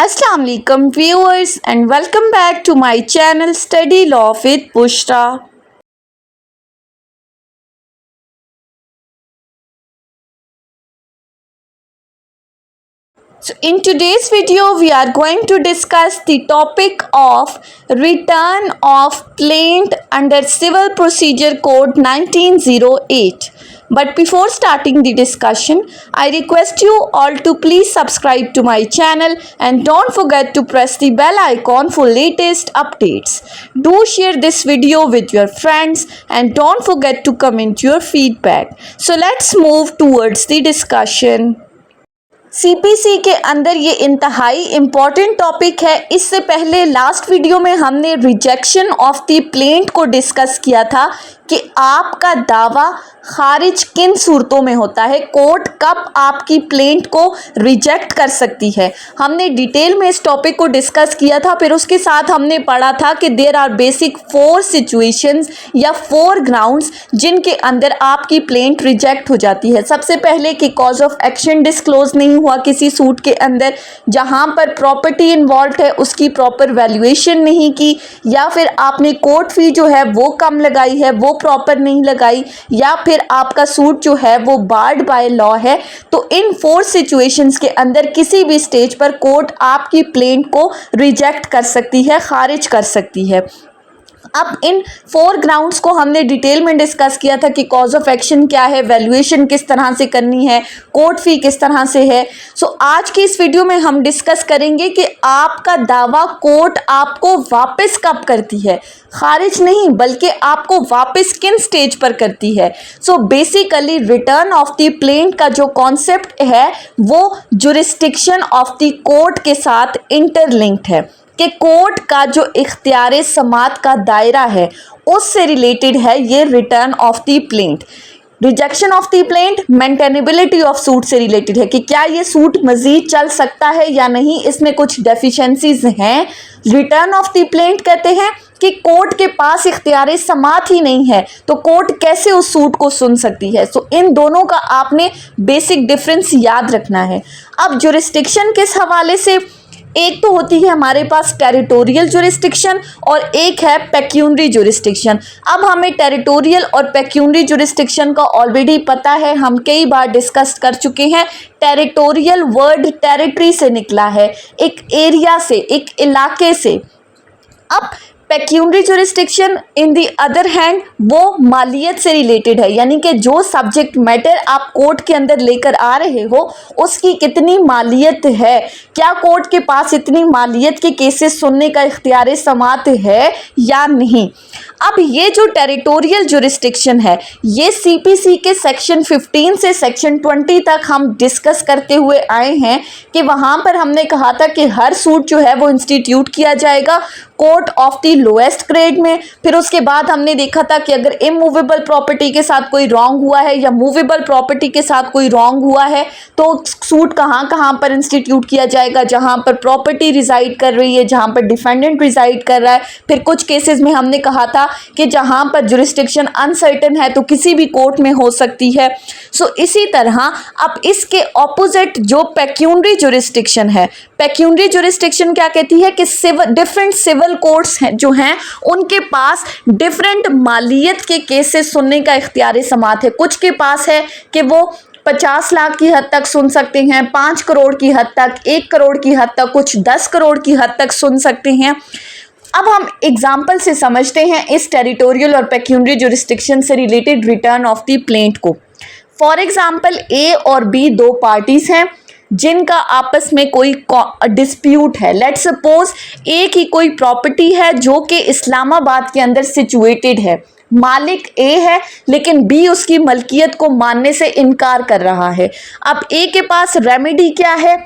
Assalamu alaikum viewers and welcome back to my channel Study Law with Bushra. So in today's video we are going to discuss the topic of return of plaint under Civil Procedure Code 1908. But before starting the discussion, I request you all to please subscribe to my channel and don't forget to press the bell icon for latest updates. Do share this video with your friends and don't forget to comment your feedback. So let's move towards the discussion. CPC के अंदर ये इंतहाई important topic है। इससे पहले last video में हमने rejection of the plaint को डिस्कस किया था कि आपका दावा खारिज किन सूरतों में होता है, कोर्ट कब आपकी प्लेंट को रिजेक्ट कर सकती है। हमने डिटेल में इस टॉपिक को डिस्कस किया था। फिर उसके साथ हमने पढ़ा था कि देयर आर बेसिक 4 सिचुएशंस या 4 ग्राउंड्स जिनके अंदर आपकी प्लेंट रिजेक्ट हो जाती है। सबसे पहले कि कॉज ऑफ एक्शन डिस्क्लोज नहीं हुआ किसी सूट के अंदर, जहां पर प्रॉपर्टी इन्वॉल्व है उसकी प्रॉपर वैल्यूएशन नहीं की, या फिर आपने कोर्ट फी जो है वो कम लगाई है, वो प्रॉपर नहीं लगाई, या फिर आपका सूट जो है वो बार्ड बाय लॉ है। तो इन 4 सिचुएशंस के अंदर किसी भी स्टेज पर कोर्ट आपकी प्लेंट को रिजेक्ट कर सकती है, खारिज कर सकती है। अब इन 4 ग्राउंड्स को हमने डिटेल में डिस्कस किया था कि कॉज ऑफ एक्शन क्या है, वैल्यूएशन किस तरह से करनी है, कोर्ट फी किस तरह से है। सो आज की इस वीडियो में हम डिस्कस करेंगे कि आपका दावा कोर्ट आपको वापस कब करती है, खारिज नहीं बल्कि आपको वापस किन स्टेज पर करती है। So basically return of the plaint का जो कॉन्सेप्ट है वो जुरिस्डिक्शन ऑफ द कोर्ट के साथ इंटरलिंक्ड है कि कोर्ट का जो इख्तियार समात का दायरा है उससे रिलेटेड है ये return of the plaint. Rejection of the plaint maintainability of suit से रिलेटेड है कि क्या ये सूट मजीद चल सकता है या नहीं, इसमें कुछ डेफिशिएंसीज हैं। रिटर्न ऑफ द प्लेंट कहते हैं कि कोर्ट के पास इख्तियार समात ही नहीं है तो कोर्ट कैसे उस सूट को सुन सकती है। सो इन दोनों का आपने बेसिक डिफरेंस याद रखना है। अब जुरिस्डिक्शन किस हवाले से, एक तो होती है हमारे पास टेरिटोरियल जुरिस्डिक्शन और एक है पेक्यूनरी जुरिस्डिक्शन। अब हमें टेरिटोरियल और पेक्यूनरी जुरिस्डिक्शन का ऑलरेडी पता है, हम कई बार डिस्कस कर चुके हैं। टेरिटोरियल वर्ड टेरिटरी से निकला है, एक एरिया से, एक इलाके से। अब pecuniary jurisdiction in the other hand वो मालियत से रिलेटेड है, यानी कि जो सब्जेक्ट मैटर आप कोर्ट के अंदर लेकर आ रहे हो उसकी कितनी मालियत है, क्या कोर्ट के पास इतनी मालियत के केसेस सुनने का इख्तियार समात है या नहीं। अब ये जो टेरिटोरियल जुरिस्डिक्शन है ये सीपीसी के सेक्शन 15 से सेक्शन 20 तक हम डिस्कस करते हुए आए हैं कि वहाँ पर हमने कहा था कि हर सूट जो है वो इंस्टीट्यूट किया जाएगा court of the lowest grade में। फिर उसके बाद हमने देखा था कि अगर इमूवेबल प्रॉपर्टी के साथ कोई रॉन्ग हुआ है या मूवेबल प्रॉपर्टी के साथ कोई रॉन्ग हुआ है तो सूट कहाँ कहाँ पर इंस्टीट्यूट किया जाएगा, जहाँ पर प्रॉपर्टी रिजाइड कर रही है, जहाँ पर डिफेंडेंट रिजाइड कर रहा है। फिर कुछ केसेस में हमने कहा था कि जहाँ पर जुरिस्डिक्शन अनसर्टेन है तो किसी भी कोर्ट में हो सकती है। सो इसी तरह अब इसके ऑपोजिट जो पेक्यूनरी जुरिस्डिक्शन है, पेक्यूनरी जुरिस्डिक्शन क्या कहती है कि डिफरेंट सिविल कोर्ट्स हैं जो हैं उनके पास डिफरेंट मालियत के केसेस सुनने का इख्तियार समात है। कुछ के पास है कि वो 50 लाख की हद तक सुन सकते हैं, 5 करोड़ की हद तक, 1 करोड़ की हद तक, कुछ 10 करोड़ की हद तक सुन सकते हैं। अब हम एग्जाम्पल से समझते हैं इस टेरिटोरियल और पेक्यूनरी जुरिस्डिक्शन से related return of the plaint को। फॉर एग्जाम्पल ए और बी 2 पार्टीज हैं जिनका आपस में कोई डिस्प्यूट है। लेट्स सपोज ए की कोई प्रॉपर्टी है जो कि इस्लामाबाद के अंदर सिचुएटेड है, मालिक ए है लेकिन बी उसकी मलकियत को मानने से इनकार कर रहा है। अब ए के पास रेमेडी क्या है,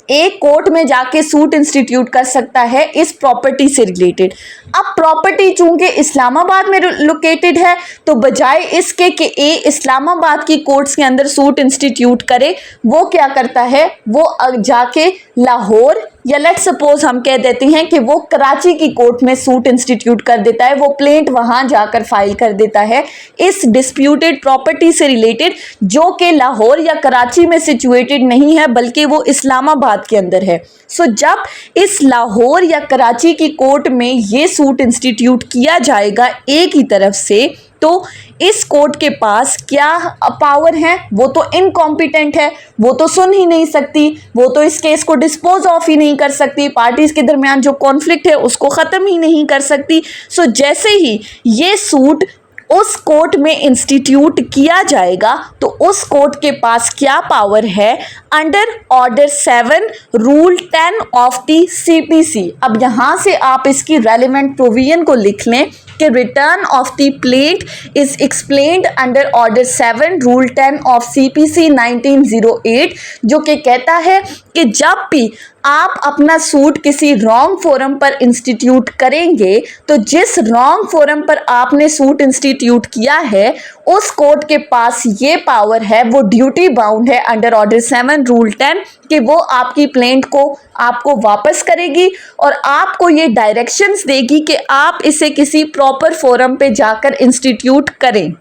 एक कोर्ट में जाके सूट इंस्टीट्यूट कर सकता है इस प्रॉपर्टी से रिलेटेड। अब प्रॉपर्टी चूंकि इस्लामाबाद में लोकेटेड है तो बजाय इसके कि ए इस्लामाबाद की कोर्ट्स के अंदर सूट इंस्टीट्यूट करे, वो क्या करता है, वो जाके लाहौर या लेट सपोज हम कह देते हैं कि वो कराची की कोर्ट में सूट इंस्टीट्यूट कर देता है, वो प्लेंट वहां जाकर फाइल कर देता है इस डिस्प्यूटेड प्रॉपर्टी से रिलेटेड, जो कि लाहौर या कराची में सिचुएटेड नहीं है बल्कि वो इस्लामाबाद के अंदर है। सो जब इस लाहौर या कराची की कोर्ट में ये सूट इंस्टीट्यूट किया जाएगा एक ही तरफ से, तो इस कोर्ट के पास क्या पावर है? वो तो इनकॉम्पिटेंट है, वो तो सुन ही नहीं सकती, वो तो इस केस को डिस्पोज ऑफ ही नहीं कर सकती, पार्टीज के दरमियान जो कॉन्फ्लिक्ट है उसको ख़त्म ही नहीं कर सकती। सो जैसे ही ये सूट उस कोर्ट में इंस्टीट्यूट किया जाएगा तो उस कोर्ट के पास क्या पावर है? Under order 7 rule 10 of the CPC. अब यहाँ से आप इसकी रेलिवेंट प्रोविजन को लिख लें कि return of the plaint is explained under order 7 rule 10 of CPC 1908, जो कि कहता है कि जब भी आप अपना सूट किसी रॉन्ग फोरम पर इंस्टीट्यूट करेंगे तो जिस रॉन्ग फोरम पर आपने सूट इंस्टीट्यूट किया है उस कोर्ट के पास ये पावर है, वो ड्यूटी बाउंड है अंडर ऑर्डर 7 रूल 10 कि वो आपकी प्लेंट को आपको वापस करेगी और आपको ये डायरेक्शंस देगी कि आप इसे किसी प्रॉपर फोरम पे जाकर इंस्टीट्यूट करें।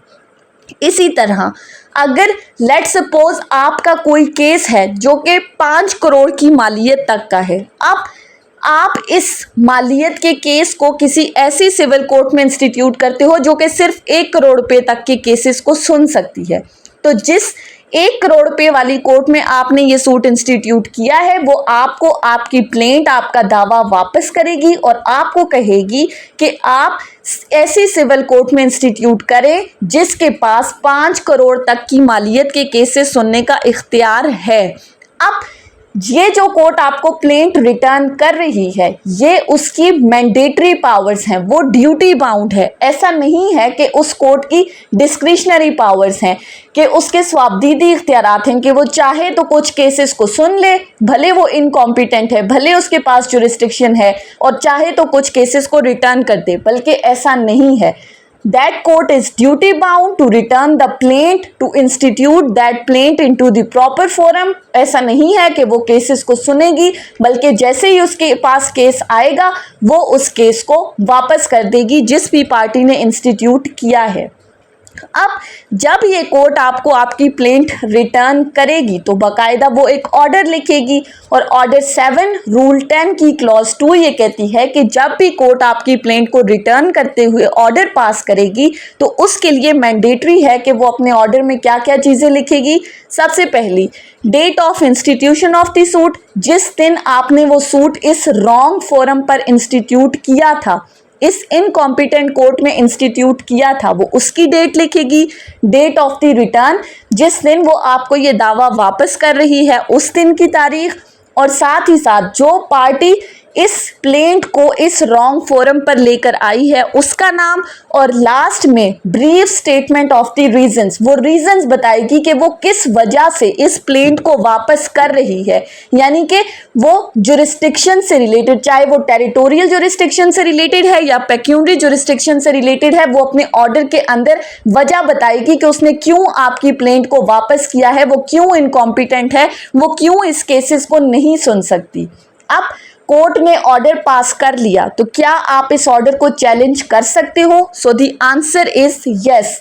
इसी तरह अगर लेट सपोज आपका कोई केस है जो कि 5 करोड़ की मालियत तक का है, अब आप इस मालियत के केस को किसी ऐसी सिविल कोर्ट में इंस्टीट्यूट करते हो जो कि सिर्फ 1 करोड़ रुपए तक के केसेस को सुन सकती है, तो जिस 1 करोड़ रुपए वाली कोर्ट में आपने ये सूट इंस्टीट्यूट किया है वो आपको आपकी प्लेंट, आपका दावा वापस करेगी और आपको कहेगी कि आप ऐसी सिविल कोर्ट में इंस्टीट्यूट करें जिसके पास 5 करोड़ तक की मालियत के केसेस सुनने का इख्तियार है। अब ये जो कोर्ट आपको प्लेंट रिटर्न कर रही है ये उसकी मैंडेटरी पावर्स हैं, वो ड्यूटी बाउंड है। ऐसा नहीं है कि उस कोर्ट की डिस्क्रिशनरी पावर्स हैं कि उसके स्वाबदीदी इख्तियारात हैं कि वो चाहे तो कुछ केसेस को सुन ले, भले वो इनकॉम्पिटेंट है, भले उसके पास जुरिस्डिक्शन है, और चाहे तो कुछ केसेस को रिटर्न कर दे, बल्कि ऐसा नहीं है। That court is duty bound to return the plaint to institute that plaint into the proper forum। ऐसा नहीं है कि वो केसेस को सुनेगी, बल्कि जैसे ही उसके पास केस आएगा वो उस केस को वापस कर देगी जिस भी पार्टी ने इंस्टीट्यूट किया है। अब जब ये कोर्ट आपको आपकी प्लेंट रिटर्न करेगी तो बाकायदा वो एक ऑर्डर लिखेगी और ऑर्डर 7 रूल 10 की क्लॉज 2 ये कहती है कि जब भी कोर्ट आपकी प्लेंट को रिटर्न करते हुए ऑर्डर पास करेगी तो उसके लिए मैंडेटरी है कि वो अपने ऑर्डर में क्या क्या चीज़ें लिखेगी। सबसे पहली, date of institution of the suit, जिस दिन आपने वो सूट इस रॉन्ग फोरम पर इंस्टीट्यूट किया था, इस इनकॉम्पिटेंट कोर्ट में इंस्टीट्यूट किया था, वो उसकी डेट लिखेगी। डेट ऑफ द रिटर्न, जिस दिन वो आपको ये दावा वापस कर रही है उस दिन की तारीख, और साथ ही साथ जो पार्टी इस प्लेंट को इस रॉन्ग फोरम पर लेकर आई है उसका नाम, और लास्ट में brief statement of the reasons, वो रीजंस बताएगी कि वो किस वजह से इस प्लेंट को वापस कर रही है, यानी कि वो जुरिस्डिक्शन से रिलेटेड, चाहे वो टेरिटोरियल जुरिस्डिक्शन से रिलेटेड है या पेक्यूनरी जुरिस्डिक्शन से रिलेटेड है, वो अपने ऑर्डर के अंदर वजह बताएगी कि उसने क्यों आपकी प्लेंट को वापस किया है, वो क्यों इनकॉम्पिटेंट है, वो क्यों इस केसेस को नहीं सुन सकती। अब कोर्ट ने ऑर्डर पास कर लिया तो क्या आप इस ऑर्डर को चैलेंज कर सकते हो? So the answer is yes.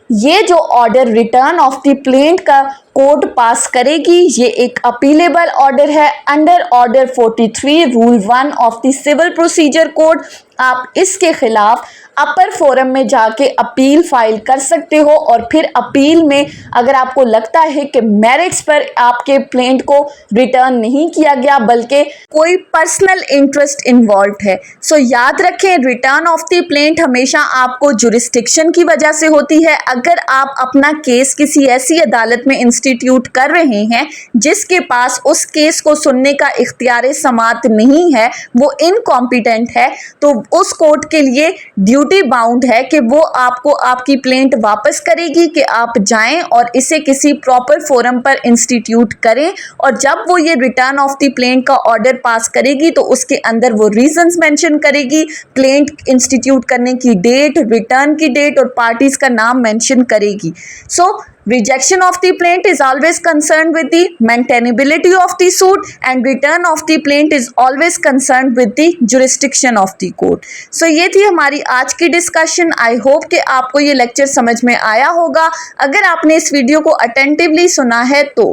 ये जो order return of the plaint का कोर्ट पास करेगी ये एक अपीलेबल ऑर्डर है under order 43 rule 1 of the civil procedure code. आप इसके खिलाफ अपर फोरम में जाके अपील फाइल कर सकते हो, और फिर अपील में अगर आपको लगता है कि मेरिट्स पर आपके प्लेंट को रिटर्न नहीं किया गया बल्कि कोई पर्सनल इंटरेस्ट इन्वॉल्व है, सो याद रखें रिटर्न ऑफ द प्लेंट हमेशा आपको जुरिस्डिक्शन की वजह से होती है। अगर आप अपना केस किसी ऐसी अदालत में इंस्टीट्यूट कर रहे हैं जिसके पास उस केस को सुनने का इख्तियार समात नहीं है, वो इनकॉम्पिटेंट है, तो उस कोर्ट के लिए ड्यूटी बाउंड है कि वो आपको आपकी प्लेंट वापस करेगी कि आप जाएं और इसे किसी प्रॉपर फोरम पर इंस्टीट्यूट करें, और जब वो ये रिटर्न ऑफ द प्लेंट का ऑर्डर पास करेगी तो उसके अंदर वो रीजंस मेंशन करेगी, प्लेंट इंस्टीट्यूट करने की डेट, रिटर्न की डेट और पार्टीज का नाम मेंशन करेगी। सो Rejection of the plaint is always concerned with the maintainability of the suit, and return of the plaint is always concerned with the jurisdiction of the court. So ये थी हमारी आज की discussion. I hope कि आपको ये lecture समझ में आया होगा. अगर आपने इस वीडियो को अटेंटिवली सुना है तो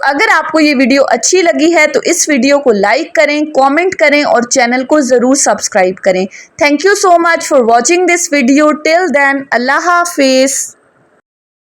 अगर आपको ये वीडियो अच्छी लगी है तो इस वीडियो को लाइक करें, कमेंट करें और चैनल को ज़रूर सब्सक्राइब करें. Thank you so much for watching this video. Till then, अल्लाह हाफिज़.